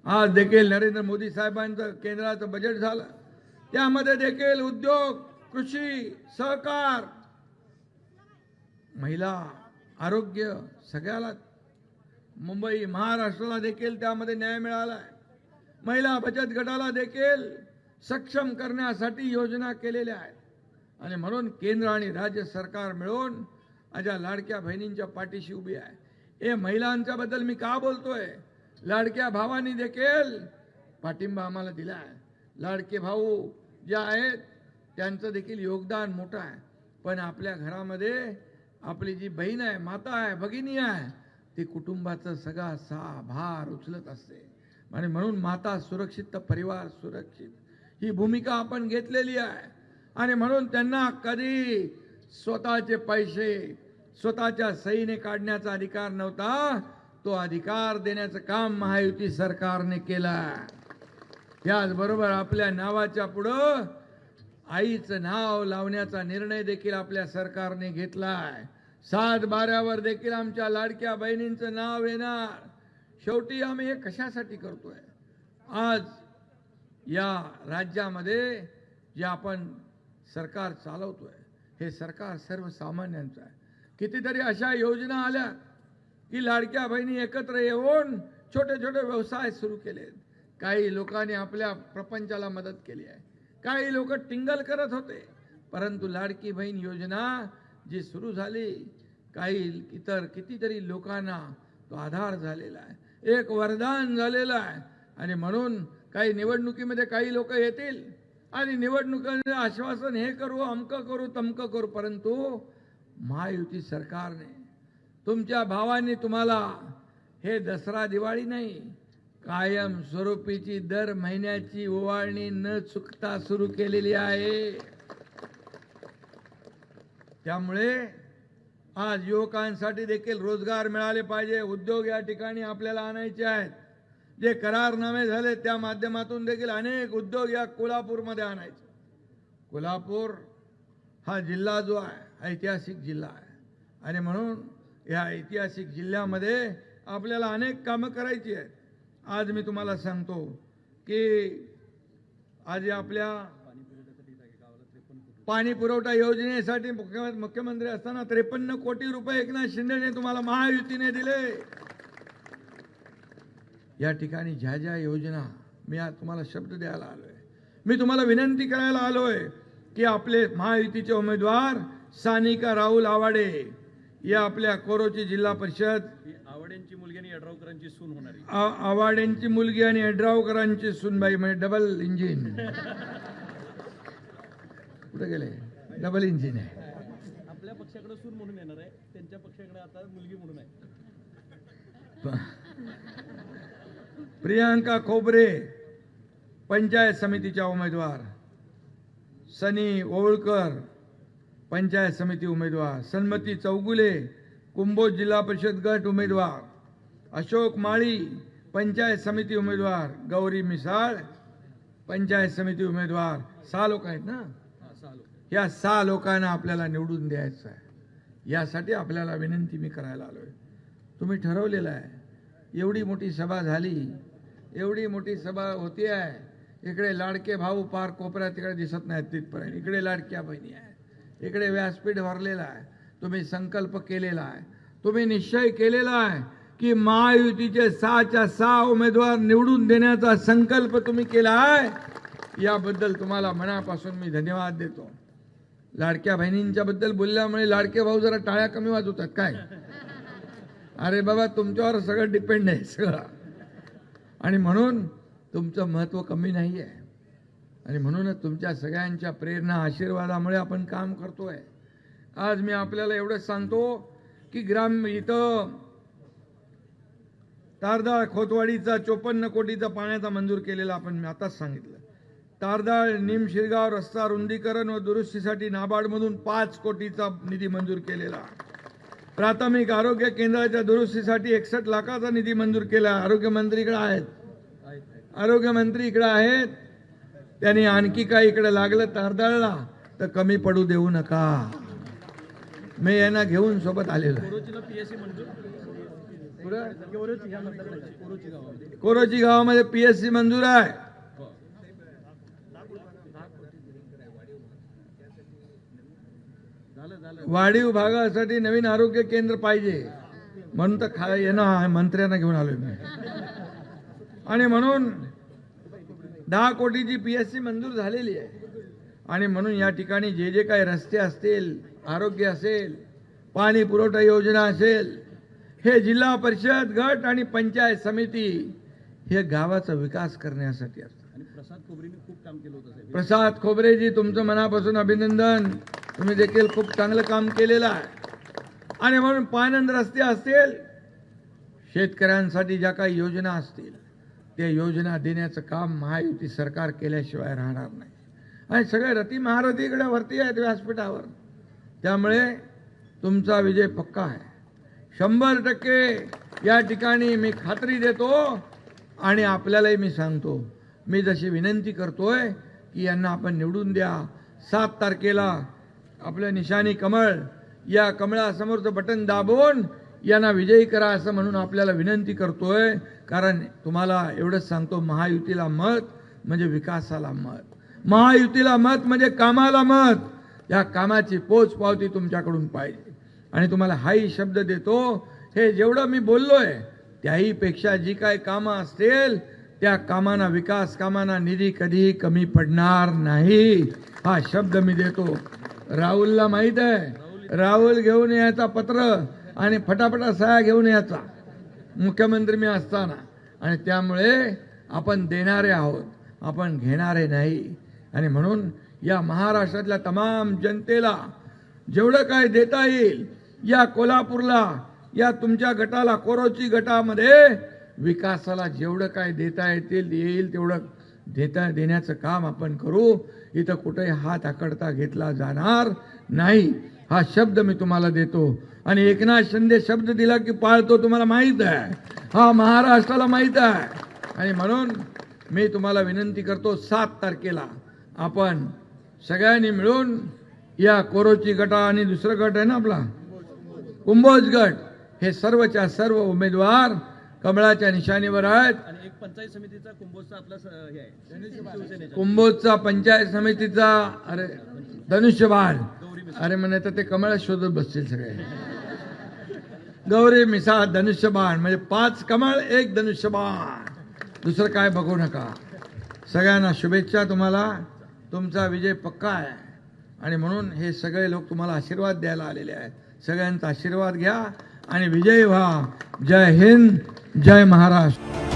आज देखील नरेंद्र मोदी साहेबांचं केंद्राचं बजेट झालं, त्यामध्ये देखील उद्योग, कृषी, सहकार, महिला, आरोग्य सगळ्याला, मुंबई महाराष्ट्राला देखील त्यामध्ये न्याय मिळाला आहे। महिला बचत गटाला देखील सक्षम करण्यासाठी योजना केलेल्या आहेत आणि म्हणून केंद्र आणि राज्य सरकार मिळून माझ्या लाडक्या बहिणींच्या पाठीशी उभी आहे। हे महिलांच्या बद्दल मी का बोलतोय? लाडक्या भावांनी देखील पाठिंबा आम्हाला दिला आहे। लाडके भाऊ जे आहेत त्यांचं देखील योगदान मोठं आहे, पण आपल्या घरामध्ये आपली जी बहीण आहे, माता आहे, भगिनी आहे, ती कुटुंबाचा सगळा भार उचलत असते आणि म्हणून माता सुरक्षित तर परिवार सुरक्षित, ही भूमिका आपण घेतलेली आहे आणि म्हणून त्यांना कधी स्वतःचे पैसे स्वतःच्या सहीने काढण्याचा अधिकार नव्हता, तो अधिकार देण्याचं काम महायुती सरकारने केलं। त्याचबरोबर आपल्या नावाच्या पुढं आईचं नाव लावण्याचा निर्णय देखील आपल्या सरकारने घेतलाय। 7 बाऱ्यावर देखील आमच्या लाडक्या बहिणींचं नाव येणार। शेवटी आम्ही हे कशासाठी करतोय? आज या राज्यामध्ये जे आपण सरकार चालवतोय, हे सरकार सर्वसामान्यांचं आहे। कितीतरी अशा योजना आल्या की लाडक्या बहिणी एकत्र येऊन छोटे छोटे व्यवसाय सुरू केलेत। काही लोकांनी आपल्या प्रपंचाला मदत केली आहे, काही लोक टिंगल करत होते, परंतु लाडकी बहीण योजना जी सुरू झाली, काही इतर कितीतरी लोकांना तो आधार झालेला आहे, एक वरदान झालेलं आहे आणि म्हणून काही निवडणुकीमध्ये काही लोक येतील आणि निवडणुकीमध्ये आश्वासन हे करू, अमक करू, तमक करू, परंतु महायुती सरकारने, तुमच्या भावांनी तुम्हाला हे दसरा दिवाळी नाही, कायम स्वरूपीची दर महिन्याची ओवाळणी न चुकता सुरू केलेली आहे। त्यामुळे आज युवकांसाठी देखील रोजगार मिळाले पाहिजे, उद्योग या ठिकाणी आपल्याला आणायचे आहेत। जे करारनामे झाले त्या माध्यमातून देखील अनेक उद्योग या कोल्हापूरमध्ये आणायचे। कोल्हापूर हा जिल्हा जो आहे ऐतिहासिक जिल्हा आहे आणि म्हणून या ऐतिहासिक जिल्ह्यामध्ये आपल्याला अनेक कामं करायची आहेत। आज मी तुम्हाला सांगतो की आज आपल्या पाणी पुरवठा योजनेसाठी मुख्यमंत्री असताना 53 कोटी रुपये एकनाथ शिंदेने तुम्हाला महायुतीने दिले। या ठिकाणी ज्या ज्या योजना, मी आज तुम्हाला शब्द द्यायला आलोय, मी तुम्हाला विनंती करायला आलोय की आपले महायुतीचे उमेदवार सानिका राहुल आवाडे या आपल्या कोरोची जिल्हा परिषद, आवाडेंची मुलगी आणि यड्रावकरांची सून होणारी, आवाडेंची मुलगी आणि यड्रावकरांची सूनबाई, म्हणजे डबल इंजिन कुठे गेले? डबल इंजिन आहे। आपल्या पक्षाकडे सून म्हणून येणार आहे, त्यांच्या पक्षाकडे आता मुलगी म्हणून आहे। प्रियांका खोबरे पंचायत समितीच्या उमेदवार, सनी ओवळकर पंचायत समिती उमेदवार, सन्मती चौगुले कुंभोज जिल्हा परिषद गट उमेदवार, अशोक माळी पंचायत समिती उमेदवार, गौरी मिसाळ पंचायत समिती उमेदवार। 6 लोक आहेत ना? या 6 लोकांना आपल्याला निवडून द्यायचं आहे। यासाठी आपल्याला विनंती मी करायला आलोय। तुम्ही ठरवलेलं आहे, एवढी मोठी सभा झाली, एवढी मोठी सभा होती आहे, इकडे लाडके भाऊ पार कोपऱ्यात तिकडे दिसत नाहीत तिथपर्यंत, इकडे लाडक्या बहिणी आहे, इकडे व्यासपीठ भरलेला आहे। तुम्ही संकल्प केलेला आहे, तुम्ही निश्चय केलेला आहे की महायुतीचे 6च्या 6 उमेदवार निवडून देण्याचा संकल्प तुम्ही केला आहे। याबद्दल तुम्हाला मनापासून मी धन्यवाद देतो। लाडक्या बहिणींच्या बद्दल बोलल्यामुळे लाडके भाऊ जरा टाळ्या कमी वाजवतात काय? अरे बाबा, तुमच्यावर सगळं डिपेंड आहे सगळं, आणि म्हणून तुमचं महत्त्व कमी नाही आहे आणि म्हणूनच तुमच्या सगळ्यांच्या प्रेरणा आशीर्वादामुळे आपण काम करतोय। आज मी आपल्याला एवढंच सांगतो की इथं तारदाळ खोतवाडीचा 54 कोटीचा पाण्याचा मंजूर केलेला आपण मी आताच सांगितलं। तारदाळ निम शिरगाव रस्ता रुंदीकरण व दुरुस्तीसाठी नाबार्डमधून 5 कोटीचा निधी मंजूर केलेला। प्राथमिक आरोग्य केंद्राच्या दुरुस्तीसाठी 61 लाखाचा निधी मंजूर केला। आरोग्यमंत्री इकडे आहेत, आरोग्यमंत्री इकडे आहेत, त्यांनी आणखी काय इकडे लागलं तारदाळला तर कमी पडू देऊ नका। मी यांना घेऊन सोबत आलेलो आहे। पुढं कोरोची ह्या मतदारसंघाची कोरोची गावामध्ये कोरोची गावामध्ये PSC मंजूर आहे. वाढीव भागासाठी नवीन आरोग्य केंद्र पाहिजे म्हणून तर येणं मंत्र्यांना घेऊन आलोय मी. आणि म्हणून 10 कोटीची PSC मंजूर झालेली आहे. आणि म्हणून या ठिकाणी जे जे काही रस्ते असतील, आरोग्य असेल, पाणी पुरवठा योजना असेल, हे जिल्हा परिषद गट आणि पंचायत समिती हे गावाचा विकास करण्यासाठी असतं. आणि प्रसाद खोबरेने खूप काम केलं होतं साहेब. प्रसाद खोबरेजी, तुमचं मनापासून अभिनंदन. तुम्ही देखील खूप चांगलं काम केलेलं आहे. आणि म्हणून पाणंद रस्ते असतील, शेतकऱ्यांसाठी ज्या काही योजना असतील, त्या योजना देण्याचं काम महायुती सरकार केल्याशिवाय राहणार नाही. आणि सगळे रती महारथीकडे वरती आहेत व्यासपीठावर. त्यामुळे तुमचा विजय पक्का आहे. 100% या ठिकाणी मी खात्री देतो. आणि आपल्यालाही मी सांगतो, मी जशी विनंती करतोय की यांना आपण निवडून द्या. 7 तारखेला आपलं निशाणी कमळ, या कमळासमोरचं बटन दाबून यांना विजयी करा असं म्हणून आपल्याला विनंती करतोय. कारण तुम्हाला एवढंच सांगतो, महायुतीला मत म्हणजे विकासाला मत, महायुतीला मत म्हणजे कामाला मत. या कामाची पोचपावती तुमच्याकडून पाहिजे. आणि तुम्हाला हाही शब्द देतो, हे जेवढं मी बोललोय त्याही पेक्षा जी काही कामं असतील त्या कामांना, विकास कामांना निधी कधीही कमी पडणार नाही, हा शब्द मी देतो. राहुलला माहित आहे, राहुल घेऊन यायचा पत्र आणि फटाफटा सह्या घेऊन यायचा मुख्यमंत्री मी असताना. आणि त्यामुळे आपण देणारे आहोत, आपण घेणारे नाही. आणि म्हणून या महाराष्ट्रातल्या तमाम जनतेला जेवढं काय देता येईल, या कोल्हापूरला, या तुमच्या गटाला, कोरोची गटामध्ये विकासाला जेवढं काय देता येईल तेवढं देण्याचं काम आपण करू. इथं कुठेही हात आकडता घेतला जाणार नाही, हा शब्द मी तुम्हाला देतो. आणि एकनाथ शिंदे शब्द दिला की पाळतो, तुम्हाला माहीत आहे, हा महाराष्ट्राला माहीत आहे. आणि म्हणून मी तुम्हाला विनंती करतो, 7 तारखेला आपण सगळ्यांनी मिळून या कोरोची गटा आणि दुसरं गट आहे ना आपला कुंभोज गट, हे सर्वच्या सर्व उमेदवार कमळाच्या निशाणीवर आहेत. आणि एक पंचायत समितीचा कुंभोजचा आपला हे आहे शिवसेनेचा. कुंभोजचा पंचायत समितीचा, अरे धनुष्यबाण, अरे म्हणे तर ते कमळ शोधत बसतील सगळे. गौरी मिसा धनुष्यबाण म्हणजे 5 कमळ 1 धनुष्यबाण, दुसरं काय बघू नका. सगळ्यांना शुभेच्छा. तुम्हाला तुमचा विजय पक्का आहे. आणि म्हणून हे सगळे लोक तुम्हाला आशीर्वाद द्यायला आलेले आहेत. सगळ्यांचा आशीर्वाद घ्या आणि विजयी व्हा. जय हिंद, जय महाराष्ट्र.